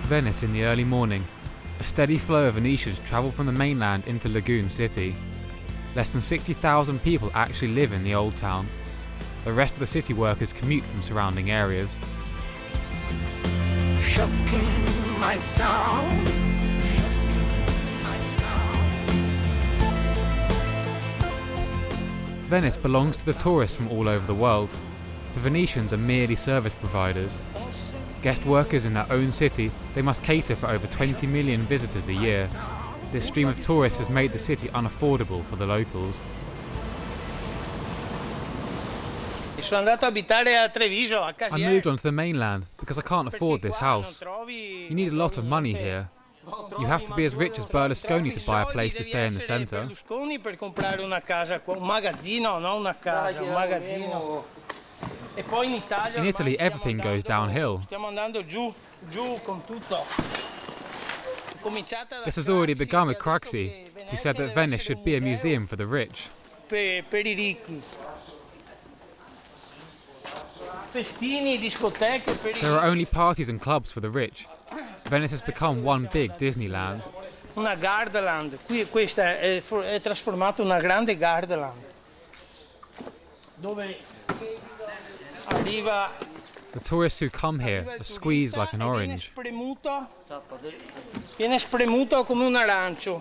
Venice in the early morning. A steady flow of Venetians travel from the mainland into Lagoon City. Less than 60,000 people actually live in the old town. The rest of the city workers commute from surrounding areas. Shocking my town. Venice belongs to the tourists from all over the world. The Venetians are merely service providers. Guest workers in their own city, they must cater for over 20 million visitors a year. This stream of tourists has made the city unaffordable for the locals. I moved onto the mainland because I can't afford this house. You need a lot of money here. You have to be as rich as Berlusconi to buy a place to stay in the centre. In Italy, everything goes downhill. This has already begun with Craxi, who said that Venice should be a museum for the rich. There are only parties and clubs for the rich. Venice has become one big Disneyland. Una Gardaland. Questa è trasformata in una grande Gardaland. Dove arriva. The tourists who come here are squeezed like an orange. Viene spremuto come un arancio.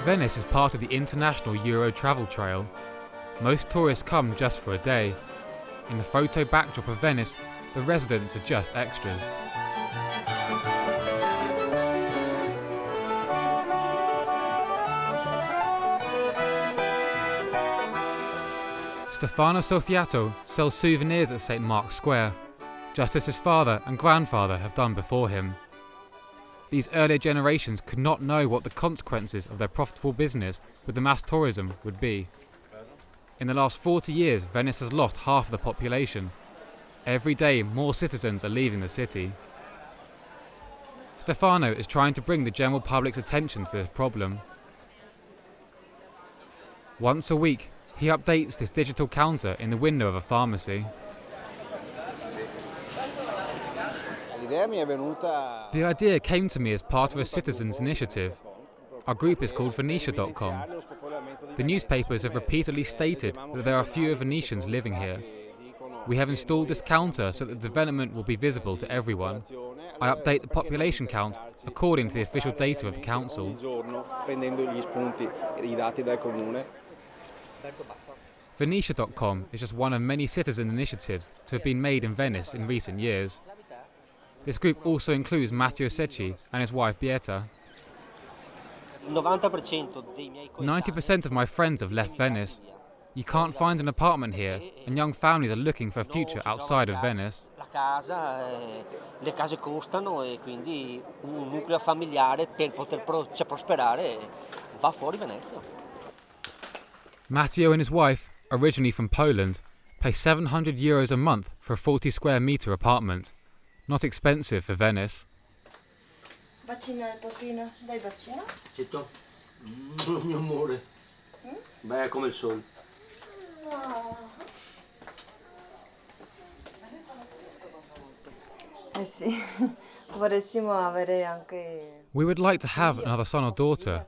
Venice is part of the international Euro travel trail. Most tourists come just for a day. In the photo backdrop of Venice, the residents are just extras. Stefano Soffiato sells souvenirs at St. Mark's Square, just as his father and grandfather have done before him. These earlier generations could not know what the consequences of their profitable business with the mass tourism would be. In the last 40 years, Venice has lost half the population. Every day, more citizens are leaving the city. Stefano is trying to bring the general public's attention to this problem. Once a week, he updates this digital counter in the window of a pharmacy. The idea came to me as part of a citizens' initiative. Our group is called Venetia.com. The newspapers have repeatedly stated that there are fewer Venetians living here. We have installed this counter so that the development will be visible to everyone. I update the population count according to the official data of the council. Venetia.com is just one of many citizen initiatives to have been made in Venice in recent years. This group also includes Matteo Secchi and his wife Bieta. 90% of my friends have left Venice. You can't find an apartment here, and young families are looking for a future outside of Venice. Le case costano e quindi un nucleo familiare per poter prosperare va fuori Venezia. Matteo and his wife, originally from Poland, pay €700 a month for a 40 square metre apartment. Not expensive for Venice. Bacino al papino, dai bacino. Cito? Mio amore. Beh, come il sole. Eh sì, vorremmo avere anche. We would like to have another son or daughter,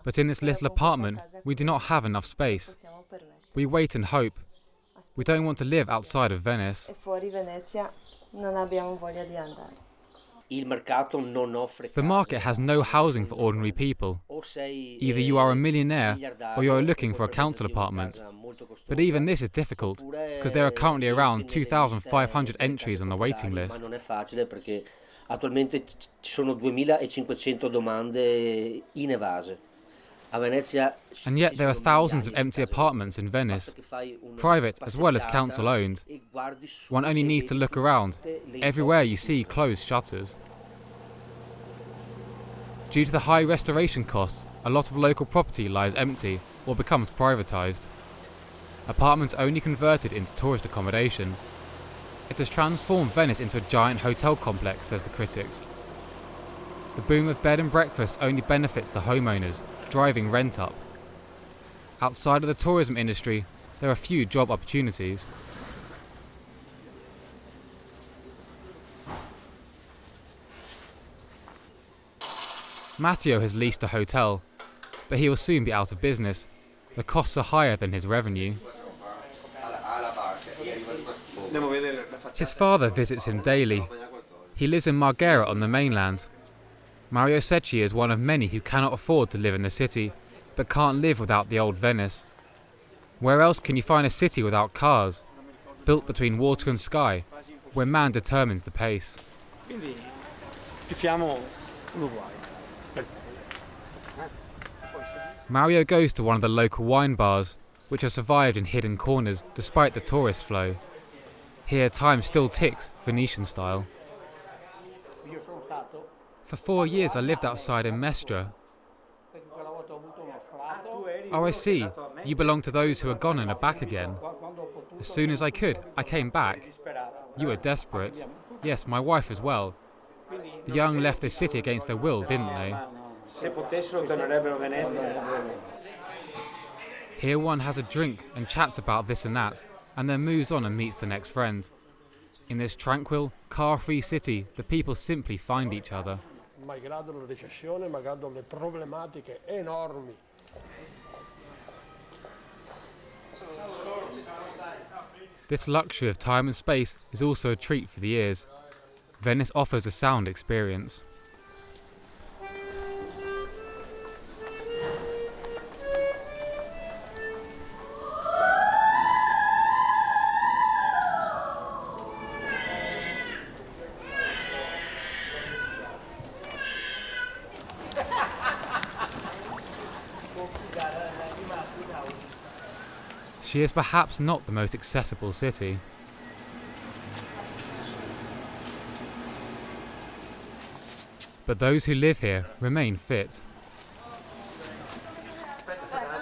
but in this little apartment, we do not have enough space. We wait and hope. We don't want to live outside of Venice. E fuori Venezia non abbiamo voglia di andare. The market has no housing for ordinary people. Either you are a millionaire or you are looking for a council apartment. But even this is difficult because there are currently around 2,500 entries on the waiting list. Attualmente ci sono 2.500 domande inevase. And yet there are thousands of empty apartments in Venice, private as well as council-owned. One only needs to look around. Everywhere you see closed shutters. Due to the high restoration costs, a lot of local property lies empty or becomes privatised. Apartments only converted into tourist accommodation. It has transformed Venice into a giant hotel complex, says the critics. The boom of bed and breakfast only benefits the homeowners, driving rent up. Outside of the tourism industry, there are few job opportunities. Matteo has leased a hotel, but he will soon be out of business. The costs are higher than his revenue. His father visits him daily. He lives in Marghera on the mainland. Mario Secchi is one of many who cannot afford to live in the city, but can't live without the old Venice. Where else can you find a city without cars, built between water and sky, where man determines the pace? Quindi tifiamo l'Uruguay. Mario goes to one of the local wine bars, which have survived in hidden corners despite the tourist flow. Here time still ticks, Venetian style. For 4 years I lived outside in Mestre. Oh, I see. You belong to those who are gone and are back again. As soon as I could, I came back. You were desperate. Yes, my wife as well. The young left this city against their will, didn't they? Here one has a drink and chats about this and that, and then moves on and meets the next friend. In this tranquil, car-free city, the people simply find each other. Malgrado la recessione, malgrado le problematiche enormi. This luxury of time and space is also a treat for the ears. Venice offers a sound experience. She is perhaps not the most accessible city. But those who live here remain fit.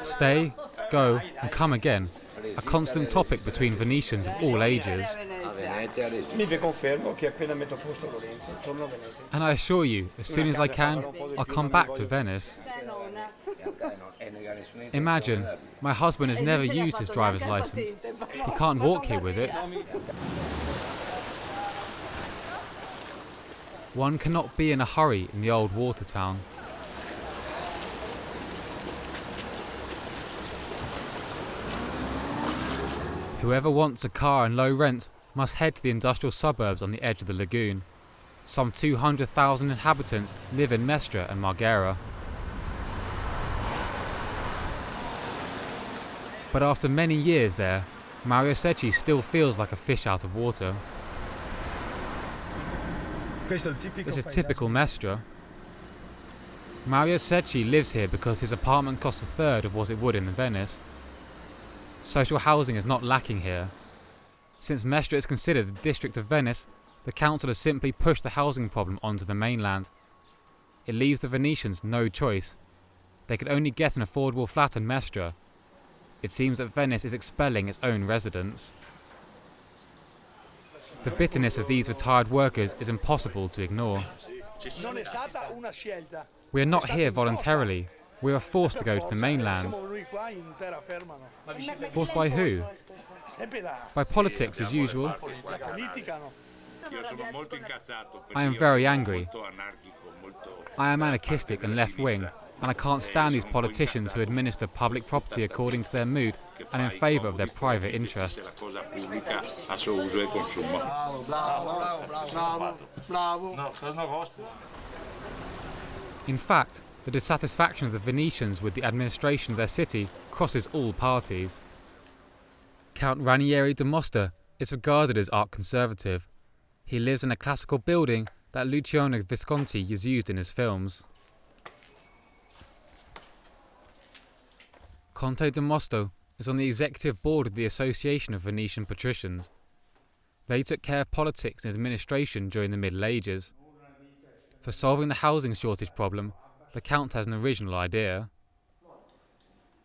Stay, go and come again, a constant topic between Venetians of all ages. And I assure you, as soon as I can, I'll come back to Venice. Imagine, my husband has never used his driver's license. He can't walk here with it. One cannot be in a hurry in the old water town. Whoever wants a car and low rent must head to the industrial suburbs on the edge of the lagoon. Some 200,000 inhabitants live in Mestre and Marghera. But after many years there, Mario Secchi still feels like a fish out of water. This is typical Mestre. Mario Secchi lives here because his apartment costs a third of what it would in Venice. Social housing is not lacking here. Since Mestre is considered the district of Venice, the council has simply pushed the housing problem onto the mainland. It leaves the Venetians no choice. They could only get an affordable flat in Mestre. It seems that Venice is expelling its own residents. The bitterness of these retired workers is impossible to ignore. We are not here voluntarily. We are forced to go to the mainland. Forced by who? By politics as usual. I am very angry. I am anarchistic and left-wing, and I can't stand these politicians who administer public property according to their mood and in favour of their private interests. In fact, the dissatisfaction of the Venetians with the administration of their city crosses all parties. Count Ranieri da Mosta is regarded as art conservative. He lives in a classical building that Luciano Visconti has used in his films. Conte da Mosto is on the executive board of the Association of Venetian Patricians. They took care of politics and administration during the Middle Ages. For solving the housing shortage problem, the Count has an original idea.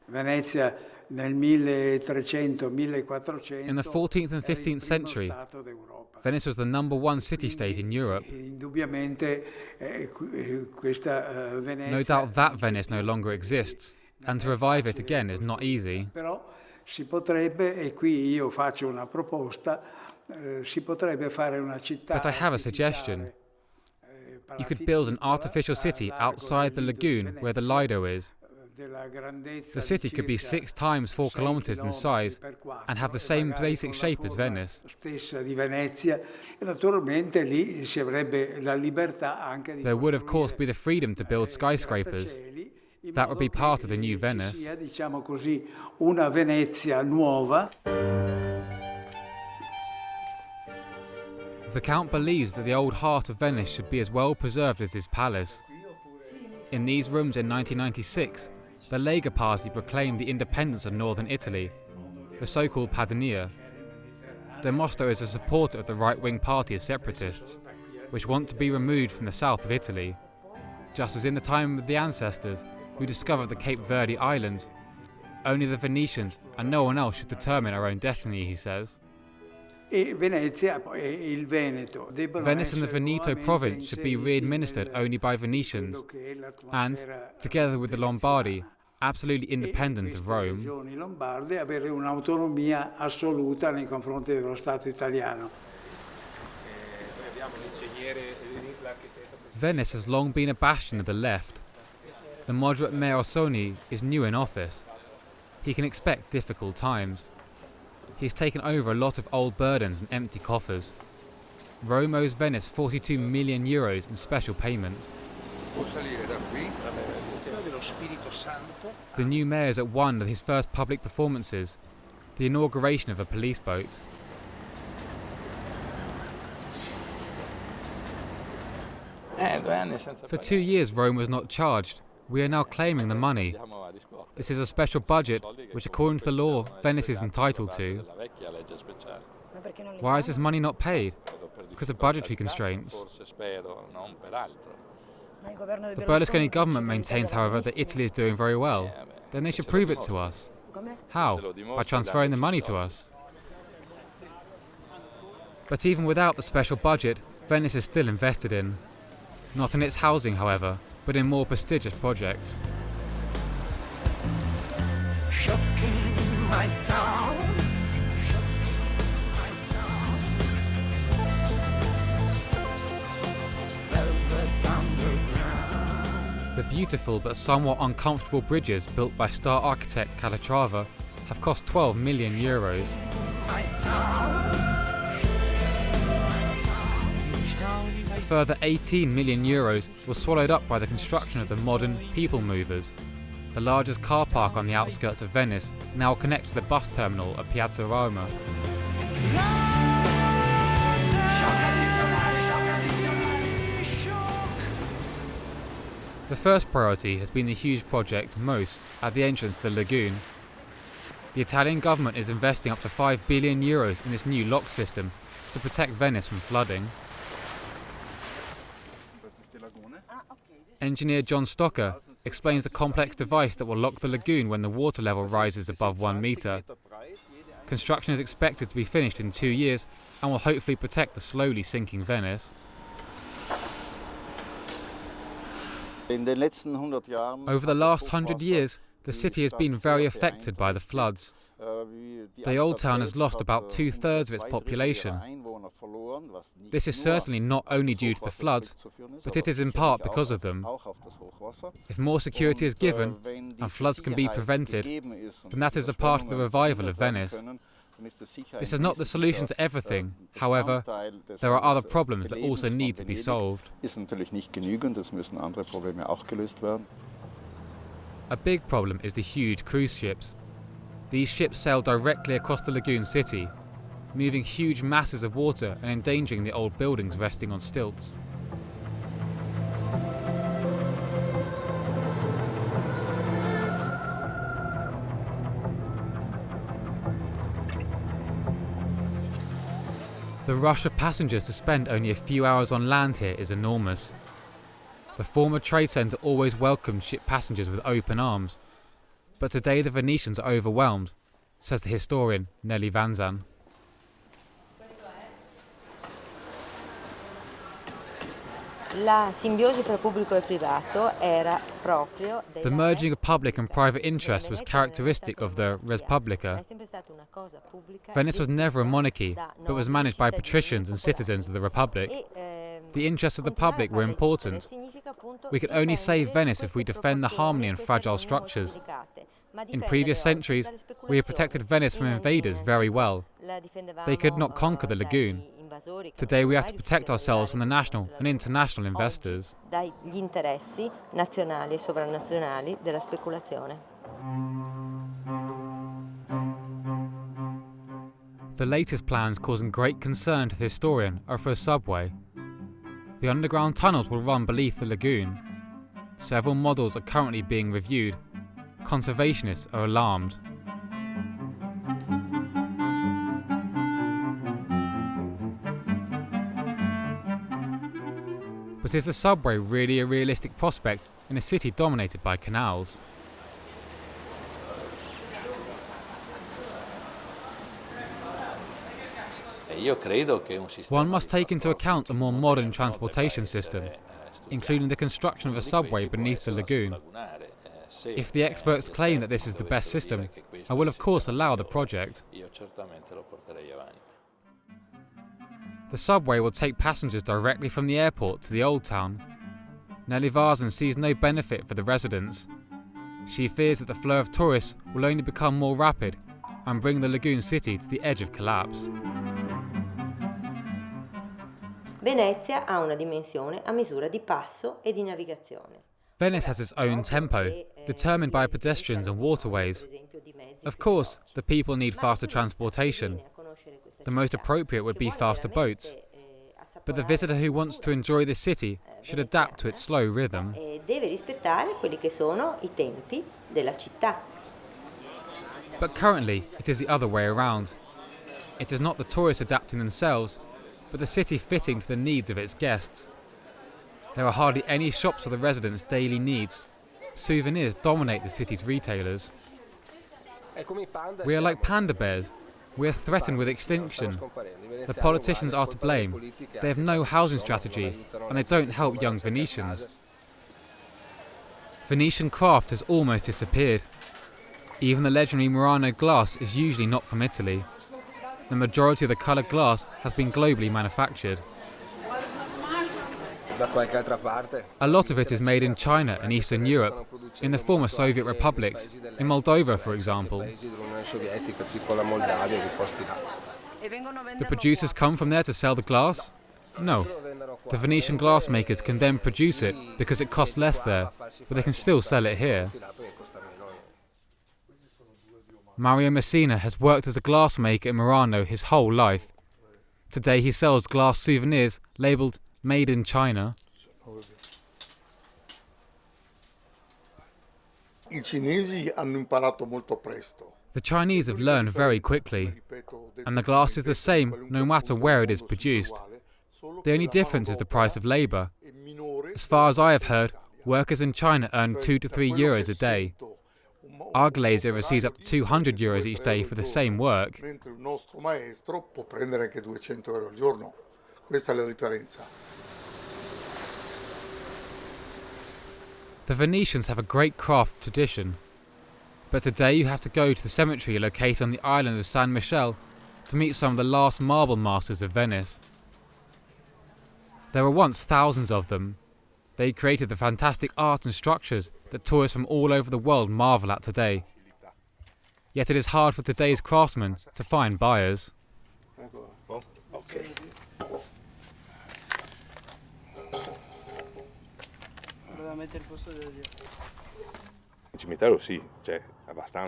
Venezia nel 1300, 1400 In the 14th and 15th century, Venice was the number one city-state in Europe. No doubt that Venice no longer exists, and to revive it again is not easy. Però si potrebbe, e qui io faccio una proposta, si potrebbe fare una città. But I have a suggestion. You could build an artificial city outside the lagoon where the Lido is. The city could be 6 times 4 kilometers in size and have the same basic shape as Venice. There would of course be the freedom to build skyscrapers. That would be part of the new Venice. The Count believes that the old heart of Venice should be as well preserved as his palace. In these rooms in 1996, the Lega Party proclaimed the independence of northern Italy, the so-called Padania. De Mosto is a supporter of the right-wing party of separatists, which want to be removed from the south of Italy. Just as in the time of the ancestors who discovered the Cape Verde Islands, only the Venetians and no one else should determine our own destiny, he says. Venice and the Veneto province should be re-administered only by Venetians, and, together with the Lombardy, absolutely independent of Rome. Venice has long been a bastion of the left. The moderate Mayor Soni is new in office. He can expect difficult times. He's taken over a lot of old burdens and empty coffers. Rome owes Venice 42 million euros in special payments. The new mayor is at one of his first public performances, the inauguration of a police boat. For 2 years Rome was not charged. We are now claiming the money. This is a special budget, which according to the law, Venice is entitled to. Why is this money not paid? Because of budgetary constraints. The Berlusconi government maintains, however, that Italy is doing very well. Then they should prove it to us. How? By transferring the money to us. But even without the special budget, Venice is still invested in. Not in its housing, however, but in more prestigious projects. The beautiful but somewhat uncomfortable bridges built by star architect Calatrava have cost 12 million euros. A further 18 million euros was swallowed up by the construction of the modern People Movers. The largest car park on the outskirts of Venice now connects to the bus terminal at Piazza Roma. The first priority has been the huge project MOSE at the entrance to the lagoon. The Italian government is investing up to 5 billion euros in this new lock system to protect Venice from flooding. Engineer John Stocker explains the complex device that will lock the lagoon when the water level rises above 1 metre. Construction is expected to be finished in 2 years and will hopefully protect the slowly sinking Venice. Over the last 100 years, the city has been very affected by the floods. The old town has lost about 2/3 of its population. This is certainly not only due to the floods, but it is in part because of them. If more security is given and floods can be prevented, then that is a part of the revival of Venice. This is not the solution to everything. However, there are other problems that also need to be solved. A big problem is the huge cruise ships. These ships sail directly across the lagoon city, moving huge masses of water and endangering the old buildings resting on stilts. The rush of passengers to spend only a few hours on land here is enormous. The former trade centre always welcomed ship passengers with open arms, but today the Venetians are overwhelmed, says the historian Nelly Vanzan. The merging of public and private interest was characteristic of the Res Publica. Venice was never a monarchy, but was managed by patricians and citizens of the Republic. The interests of the public were important. We could only save Venice if we defend the harmony and fragile structures. In previous centuries, we have protected Venice from invaders very well. They could not conquer the lagoon. Today we have to protect ourselves from the national and international investors. Dagli interessi nazionali e sovranazionali della speculazione. The latest plans causing great concern to the historian are for a subway. The underground tunnels will run beneath the lagoon. Several models are currently being reviewed. Conservationists are alarmed. But is the subway really a realistic prospect in a city dominated by canals? One must take into account a more modern transportation system, including the construction of a subway beneath the lagoon. If the experts claim that this is the best system, I will of course allow the project. The subway will take passengers directly from the airport to the Old Town. Nelly Varzen sees no benefit for the residents. She fears that the flow of tourists will only become more rapid and bring the lagoon city to the edge of collapse. Venezia ha una dimensione a misura di passo e di navigazione. Venice has its own tempo, determined by pedestrians and waterways. Of course, the people need faster transportation. The most appropriate would be faster boats. But the visitor who wants to enjoy the city should adapt to its slow rhythm. Deve rispettare quelli che sono I tempi della città. But currently, it is the other way around. It is not the tourists adapting themselves, but the city fitting to the needs of its guests. There are hardly any shops for the residents' daily needs. Souvenirs dominate the city's retailers. We are like panda bears. We are threatened with extinction. The politicians are to blame. They have no housing strategy, and they don't help young Venetians. Venetian craft has almost disappeared. Even the legendary Murano glass is usually not from Italy. The majority of the coloured glass has been globally manufactured. A lot of it is made in China and Eastern Europe, in the former Soviet republics, in Moldova for example. The producers come from there to sell the glass? No. The Venetian glassmakers can then produce it because it costs less there, but they can still sell it here. Mario Messina has worked as a glassmaker in Murano his whole life. Today he sells glass souvenirs labelled Made in China. I cinesi hanno imparato molto presto. The Chinese have learned very quickly, and the glass is the same no matter where it is produced. The only difference is the price of labour. As far as I have heard, workers in China earn 2 to 3 euros a day. Our glazier receives up to 200 euros each day for the same work. Mentre il nostro maestro può prendere anche 200 euro al giorno. Questa è la differenza. The Venetians have a great craft tradition, but today you have to go to the cemetery located on the island of San Michele to meet some of the last marble masters of Venice. There were once thousands of them. They created the fantastic art and structures that tourists from all over the world marvel at today. Yet it is hard for today's craftsmen to find buyers. Okay.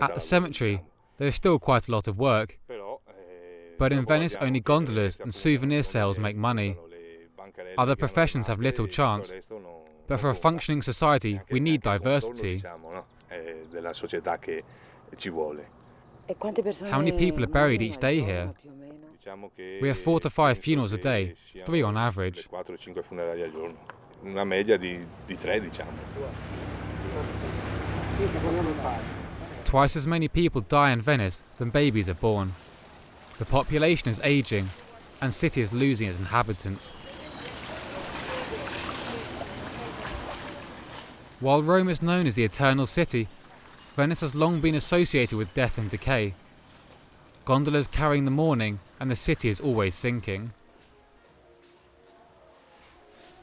At the cemetery, there is still quite a lot of work, but in Venice only gondolas and souvenir sales make money. Other professions have little chance, but for a functioning society we need diversity. How many people are buried each day here? We have 4 to 5 funerals a day, 3 on average. Una media di 3, diciamo. Twice as many people die in Venice than babies are born. The population is ageing, and city is losing its inhabitants. While Rome is known as the eternal city, Venice has long been associated with death and decay. Gondolas carrying the mourning, and the city is always sinking.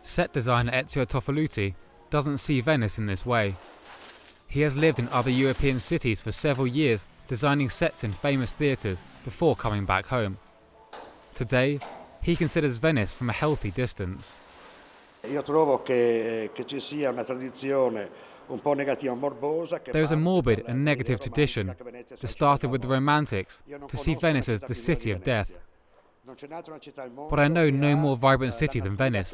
Set designer Ezio Toffaluti doesn't see Venice in this way. He has lived in other European cities for several years, designing sets in famous theatres before coming back home. Today, he considers Venice from a healthy distance. Io trovo che ci sia una tradizione un po' negativa, morbosa. There is a morbid and negative tradition that started with the Romantics to see Venice as the city of death. But I know no more vibrant city than Venice.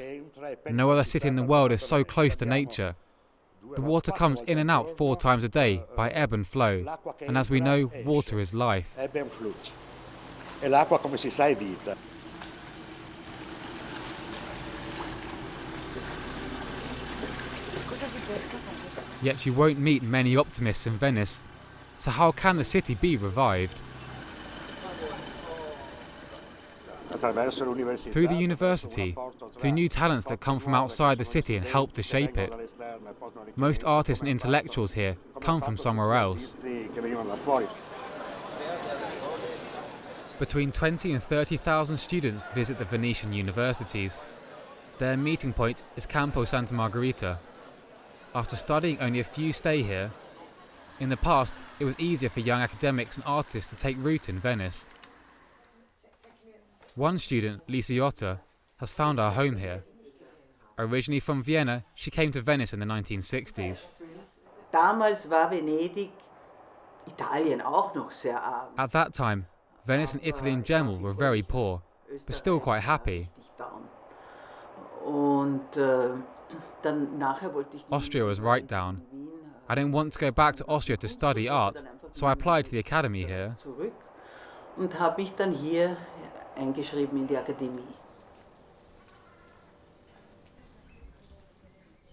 No other city in the world is so close to nature. The water comes in and out 4 times a day by ebb and flow, and as we know, water is life. Ebb and flux. E l'acqua, come si sa, è vita. Yet you won't meet many optimists in Venice, so how can the city be revived? Through the university, through new talents that come from outside the city and help to shape it. Most artists and intellectuals here come from somewhere else. Between 20 and 30,000 students visit the Venetian universities. Their meeting point is Campo Santa Margherita. After studying, only a few stay here. In the past, it was easier for young academics and artists to take root in Venice. One student, Lisa Yotta, has found her home here. Originally from Vienna, she came to Venice in the 1960s. Damals war Venedig, Italien auch noch sehr arm. At that time, Venice and Italy in general were very poor, but still quite happy. Austria was right down. I didn't want to go back to Austria to study art, so I applied to the academy here. Und habe mich dann hier eingeschrieben in die Akademie.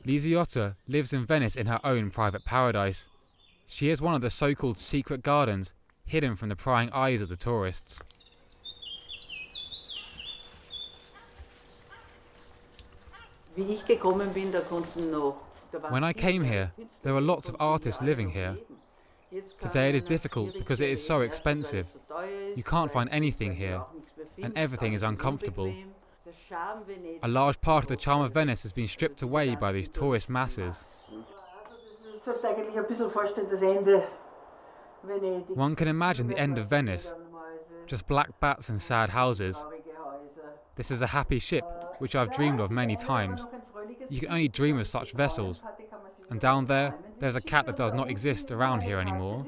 Lisa Yotta lives in Venice in her own private paradise. She is one of the so-called secret gardens, hidden from the prying eyes of the tourists. When I came here, there were lots of artists living here. Today it is difficult because it is so expensive. You can't find anything here, and everything is uncomfortable. A large part of the charm of Venice has been stripped away by these tourist masses. One can imagine the end of Venice, just black bats and sad houses. This is a happy ship, which I've dreamed of many times. You can only dream of such vessels. And down there, there's a cat that does not exist around here anymore.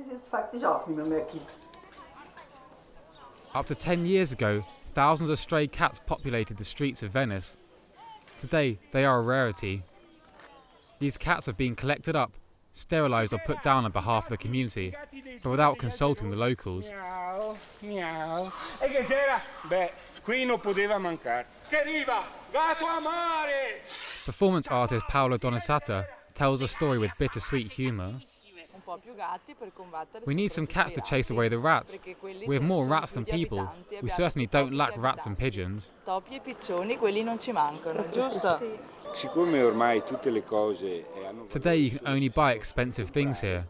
Up to 10 years ago, thousands of stray cats populated the streets of Venice. Today, they are a rarity. These cats have been collected up, sterilised or put down on behalf of the community, but without consulting the locals. Miau, miau. E che c'era? Beh, qui non poteva mancare. Che arriva! Gatto a mare! Performance artist Paolo Donissata tells a story with bittersweet humour. We need some cats to chase away the rats. We have more rats than people. We certainly don't lack rats and pigeons. Today you can only buy expensive things here.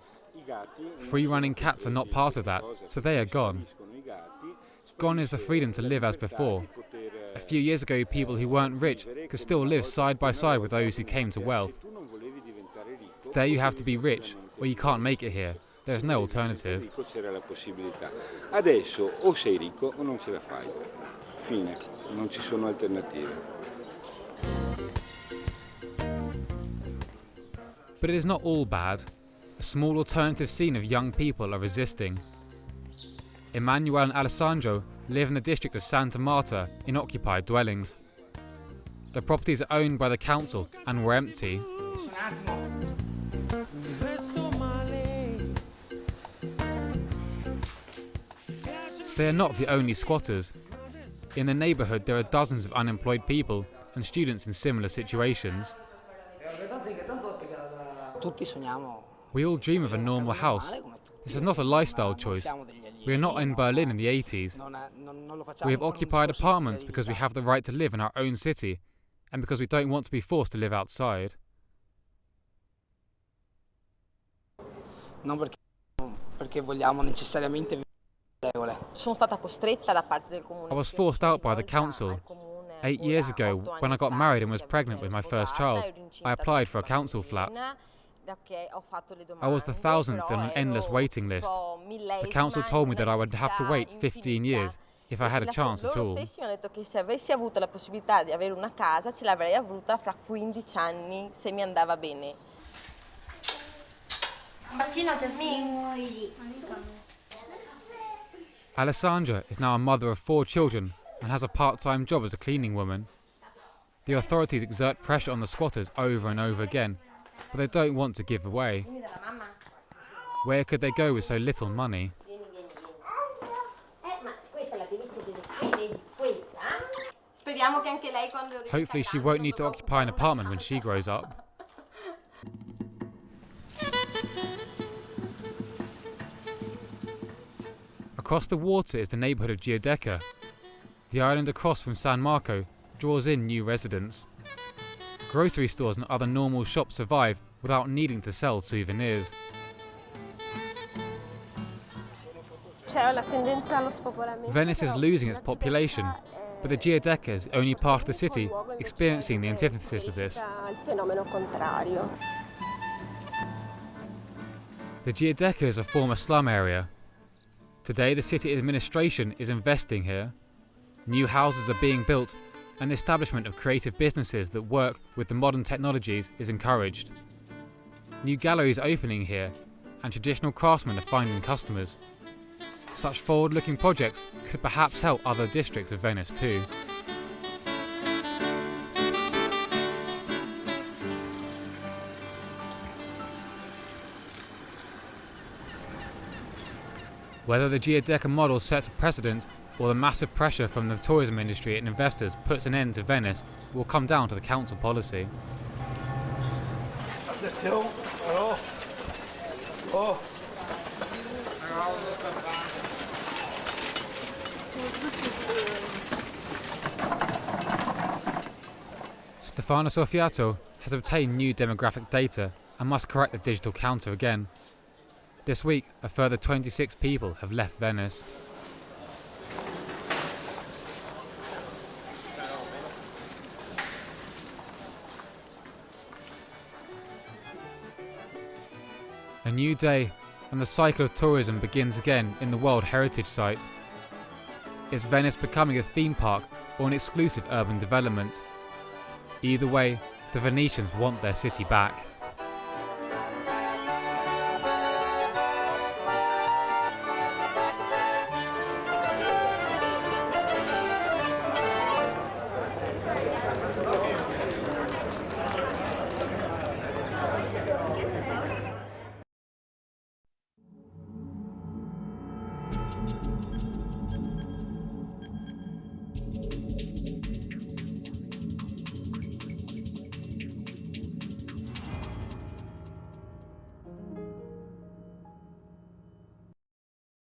Free-running cats are not part of that, so they are gone. Gone is the freedom to live as before. A few years ago, people who weren't rich could still live side by side with those who came to wealth. Today you have to be rich, or you can't make it here. There's no alternative. Adesso o sei ricco o non ce la fai. Fine, non ci sono alternative. But it is not all bad. A small alternative scene of young people are resisting. Emmanuel and Alessandro live in the district of Santa Marta in occupied dwellings. The properties are owned by the council and were empty. They are not the only squatters. In the neighbourhood there are dozens of unemployed people and students in similar situations. We all dream of a normal house. This is not a lifestyle choice. We are not in Berlin in the 80s. We have occupied apartments because we have the right to live in our own city and because we don't want to be forced to live outside. I was forced out by the council. 8 years ago, when I got married and was pregnant with my first child, I applied for a council flat. I was the 1,000th on an endless waiting list. The council told me that I would have to wait 15 years if I had a chance at all. Loro stessi mi hanno detto che se avessi avuto la possibilità di avere una casa ce l'avrei avuta fra 15 anni se mi andava bene. Un bacino, Jasmine. Alessandra is now a mother of 4 children and has a part-time job as a cleaning woman. The authorities exert pressure on the squatters over and over again, but they don't want to give away. Where could they go with so little money? Hopefully she won't need to occupy an apartment when she grows up. Across the water is the neighbourhood of Giudecca. The island across from San Marco draws in new residents. Grocery stores and other normal shops survive without needing to sell souvenirs. Venice is losing its population, but the Giudecca is the only part of the city experiencing the antithesis of this. The Giudecca is a former slum area. Today the city administration is investing here. New houses are being built and the establishment of creative businesses that work with the modern technologies is encouraged. New galleries are opening here and traditional craftsmen are finding customers. Such forward-looking projects could perhaps help other districts of Venice too. Whether the Giudecca model sets a precedent or the massive pressure from the tourism industry and investors puts an end to Venice will come down to the council policy. Stefano Soffiato has obtained new demographic data and must correct the digital counter again. This week, a further 26 people have left Venice. A new day, and the cycle of tourism begins again in the World Heritage Site. Is Venice becoming a theme park or an exclusive urban development? Either way, the Venetians want their city back.